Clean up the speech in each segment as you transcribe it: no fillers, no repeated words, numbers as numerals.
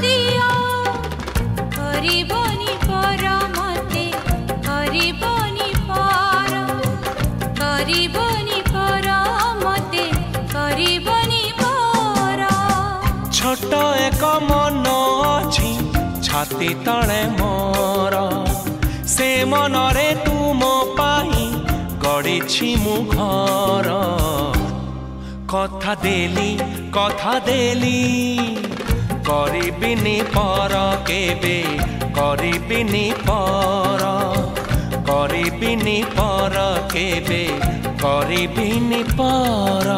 दियो करिबोनी पर मते करिबोनी पर मते करिबोनी पर छोट एक मन अछि छाती तले मोर से मनरे तू मो पाई गढ़ी मु घर कथा देली करिबिनी पर केबे करिबिनी पर केबे करिबिनी पर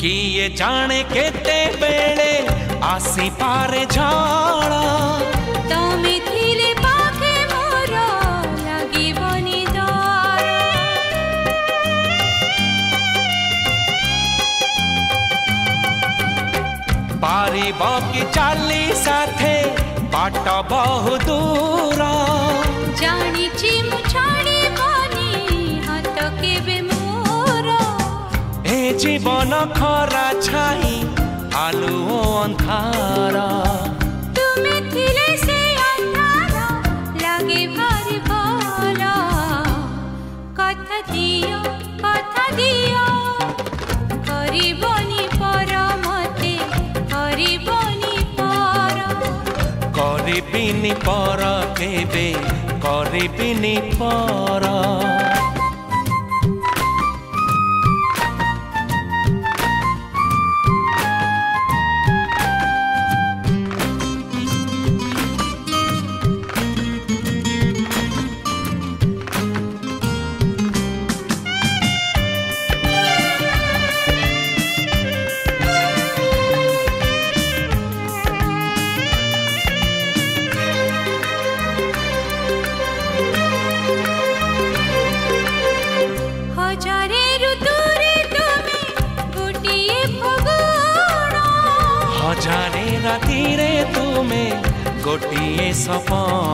किए जाने केते बेले आसी पारे झाड़ा तमे थिले पाखे मोर लागिबोनी डर पारिब कि चाली साथे बाट बहु दूर जानिछि मु छाड़िबोनी हाथ केबे मोर ए जीवन खरा छाई आलु अंधार तुमे थिले से अंधार लागे भारी भल कथा दियो करिबोनी पर मते करिबोनी पर केबे करिबिनी पर हजारे राती रे तुमे गोटिए सपन।